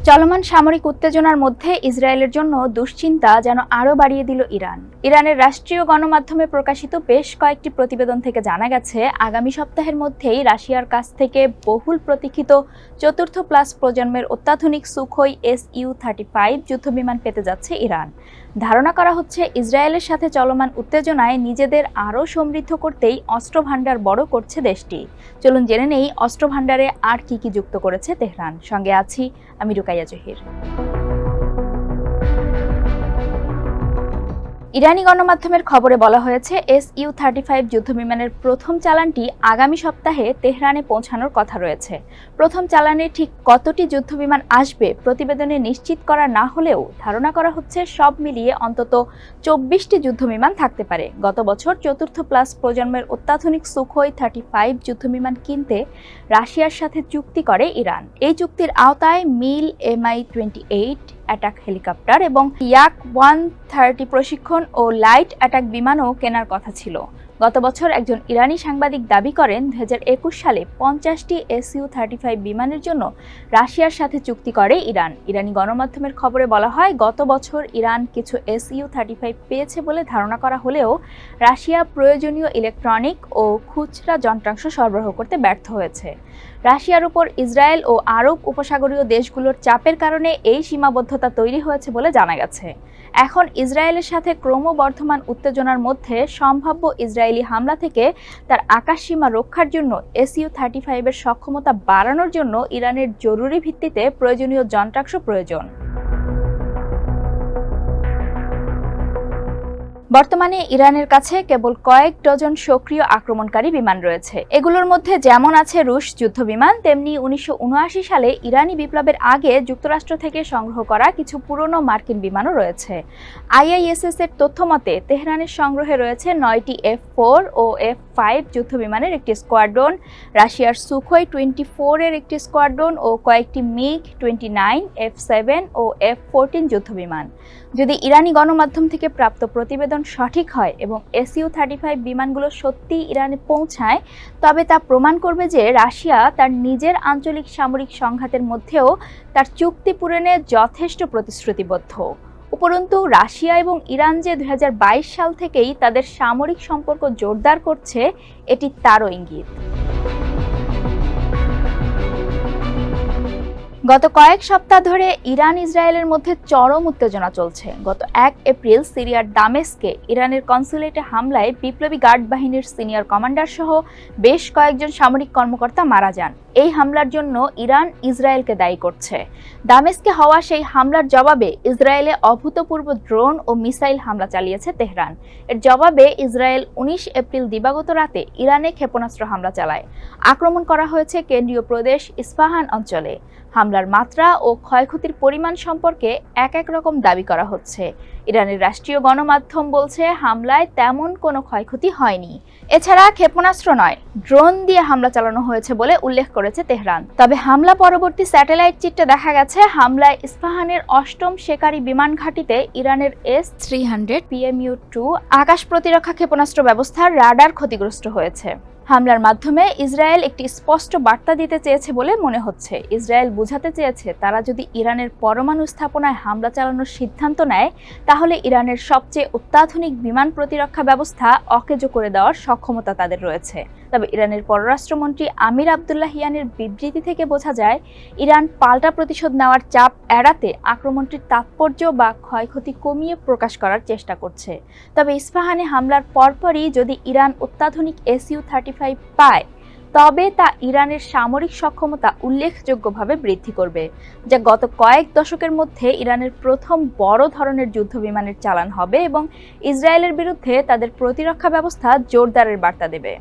চলমান সামরিক উত্তেজনার মধ্যে ইসরায়েলের জন্য দুশ্চিন্তা যেন আরও বাড়িয়ে দিল ইরান। ইরানের রাষ্ট্রীয় গণমাধ্যমে প্রকাশিত বেশ কয়েকটি প্রতিবেদন থেকে জানা গেছে, আগামী সপ্তাহের মধ্যেই রাশিয়ার কাছ থেকে বহুল প্রতীক্ষিত চতুর্থ প্লাস প্রজন্মের অত্যাধুনিক সুখোই Su-35 যুদ্ধবিমান পেতে যাচ্ছে ইরান। ধারণা করা হচ্ছে, ইসরায়েলের সাথে চলমান উত্তেজনায় নিজেদের আরও সমৃদ্ধ করতেই অস্ত্রভাণ্ডার বড় করছে দেশটি। চলুন জেনে নেই অস্ত্রভাণ্ডারে আর কি কি যুক্ত করেছে তেহরান। সঙ্গে আছি আমি রুকাইয়া জহির। ইরানি গণমাধ্যমের খবরে বলা হয়েছে, Su-35 যুদ্ধবিমানের প্রথম চালানটি আগামী সপ্তাহে তেহরানে পৌঁছানোর কথা রয়েছে। প্রথম চালানে ঠিক কতটি যুদ্ধবিমান আসবে প্রতিবেদনে নিশ্চিত করা না হলেও ধারণা করা হচ্ছে সব মিলিয়ে অন্তত 24টি যুদ্ধবিমান থাকতে পারে। গত বছর চতুর্থ প্লাস প্রজন্মের অত্যাধুনিক সুখোই 35 যুদ্ধবিমান কিনতে রাশিয়ার সাথে চুক্তি করে ইরান। এই চুক্তির আওতায় মিল Mi-28 অ্যাটাক হেলিকপ্টার এবং Yak-130 প্রশিক্ষণ ও লাইট অ্যাটাক বিমানও কেনার কথা ছিল। গত বছর একজন ইরানি সাংবাদিক দাবি করেন, 2021 সালে 50টি Su-35 বিমানের জন্য রাশিয়ার সাথে চুক্তি করে ইরান। ইরানি গণমাধ্যমের খবরে বলা হয়, গত বছর ইরান কিছু Su-35 পেয়েছে বলে ধারণা করা হলেও রাশিয়া প্রয়োজনীয় ইলেকট্রনিক ও খুচরা যন্ত্রাংশ সরবরাহ করতে ব্যর্থ হয়েছে। রাশিয়ার উপর ইসরায়েল ও আরব উপসাগরীয় দেশগুলোর চাপের কারণে এই সীমাবদ্ধতা তৈরি হয়েছে বলে জানা গেছে। এখন ইসরায়েলের সাথে ক্রমবর্ধমান উত্তেজনার মধ্যে সম্ভাব্য ইসরায়েলি হামলা থেকে তার আকাশসীমা রক্ষার জন্য Su-35 এর সক্ষমতা বাড়ানোর জন্য ইরানের জরুরি ভিত্তিতে প্রয়োজনীয় যন্ত্রাংশ প্রয়োজন। বর্তমানে ইরানের কাছে কেবল কয়েক ডজন সক্রিয় আক্রমণকারী বিমান রয়েছে। এগুলোর মধ্যে যেমন আছে রুশ যুদ্ধবিমান, তেমনি 1979 সালে ইরানি বিপ্লবের আগে যুক্তরাষ্ট্র থেকে সংগ্রহ করা কিছু পুরনো মার্কিন বিমানও রয়েছে। IISS এর তথ্যমতে তেহরানের সংগ্রহে রয়েছে 9টি F-4 ও F-5 যুদ্ধবিমানের একটি স্কোয়াড্রন, রাশিয়ার সুখোই 24 এর একটি স্কোয়াড্রন ও কয়েকটি MiG-29, F-7 ও F-14 যুদ্ধবিমান। যদি ইরানি গণমাধ্যম থেকে প্রাপ্ত প্রতিবেদন সঠিক হয় এবং Su-35 বিমানগুলো সত্যিই ইরানে পৌঁছায়, তবে তা প্রমাণ করবে যে রাশিয়া তার নিজের আঞ্চলিক সামরিক সংঘাতের মধ্যেও তার চুক্তি পূরণে যথেষ্ট প্রতিশ্রুতিবদ্ধ। উপরন্তু রাশিয়া এবং ইরান যে 2022 সাল থেকেই তাদের সামরিক সম্পর্ক জোরদার করছে, এটি তারও ইঙ্গিত। গত কয়েক সপ্তাহ ধরে ইরান ইসরায়েলের মধ্যে চরম উত্তেজনা চলছে। গত 1 এপ্রিল সিরিয়ার দামেস্কে ইরানের কনসুলেটে হামলায় বিপ্লবী গার্ড বাহিনীর সিনিয়র কমান্ডার সহ বেশ কয়েকজন সামরিক কর্মকর্তা মারা যান। এই হামলার জন্য ইরান ইসরায়েলকে দায়ী করছে। দামেস্কে হওয়া সেই হামলার জবাবে ইসরায়েলে অভূতপূর্ব ড্রোন ও মিসাইল হামলা চালিয়েছে তেহরান। এর জবাবে ইসরায়েল 19 এপ্রিল দিবাগত রাতে ইরানে ক্ষেপণাস্ত্র হামলা চালায়। আক্রমণ করা হয়েছে কেন্দ্রীয় প্রদেশ ইস্পাহান অঞ্চলে। হামলার মাত্রা ও ক্ষয়ক্ষতির পরিমাণ সম্পর্কে এক রকম দাবি করা হচ্ছে। ইরানের রাষ্ট্রীয় গণমাধ্যম বলছে, হামলায় তেমন কোনো ক্ষয়ক্ষতি হয়নি। এছাড়া ক্ষেপণাস্ত্র নয়, ড্রোন দিয়ে হামলা চালানো হয়েছে বলে উল্লেখ করেছে তেহরান। তবে হামলা পরবর্তী স্যাটেলাইট চিত্রে দেখা গেছে, হামলায় ইস্পাহানের 8ম শেকারি বিমান ঘাঁটিতে ইরানের S-300 PMU-2 আকাশ প্রতিরক্ষা ক্ষেপণাস্ত্র ব্যবস্থার রাডার ক্ষতিগ্রস্ত হয়েছে। হামলার মাধ্যমে ইসরায়েল একটি স্পষ্ট বার্তা দিতে চেয়েছে বলে মনে হচ্ছে। ইসরায়েল বোঝাতে চেয়েছে, তারা যদি ইরানের পরমাণু স্থাপনায় হামলা চালানোর সিদ্ধান্ত নেয়, তাহলে ইরানের সবচেয়ে অত্যাধুনিক বিমান প্রতিরক্ষা ব্যবস্থা অকেজো করে দেওয়ার সক্ষমতা তাদের রয়েছে। তবে ইরানের পররাষ্ট্রমন্ত্রী আমির আবদুল্লাহিয়ানের বিবৃতি থেকে বোঝা যায়, ইরান পাল্টা প্রতিশোধ নেওয়ার চাপ এড়াতে আক্রমণটির তাৎপর্য বা ক্ষয়ক্ষতি কমিয়ে প্রকাশ করার চেষ্টা করছে। তবে ইস্পাহানে হামলার পরপরই যদি ইরান অত্যাধুনিক Su-35 পায়, তবে তা ইরানের সামরিক সক্ষমতা উল্লেখযোগ্যভাবে বৃদ্ধি করবে, যা গত কয়েক দশকের মধ্যে ইরানের প্রথম বড় ধরনের যুদ্ধবিমানের চালান হবে এবং ইসরায়েলের বিরুদ্ধে তাদের প্রতিরক্ষা ব্যবস্থা জোরদারের বার্তা দেবে।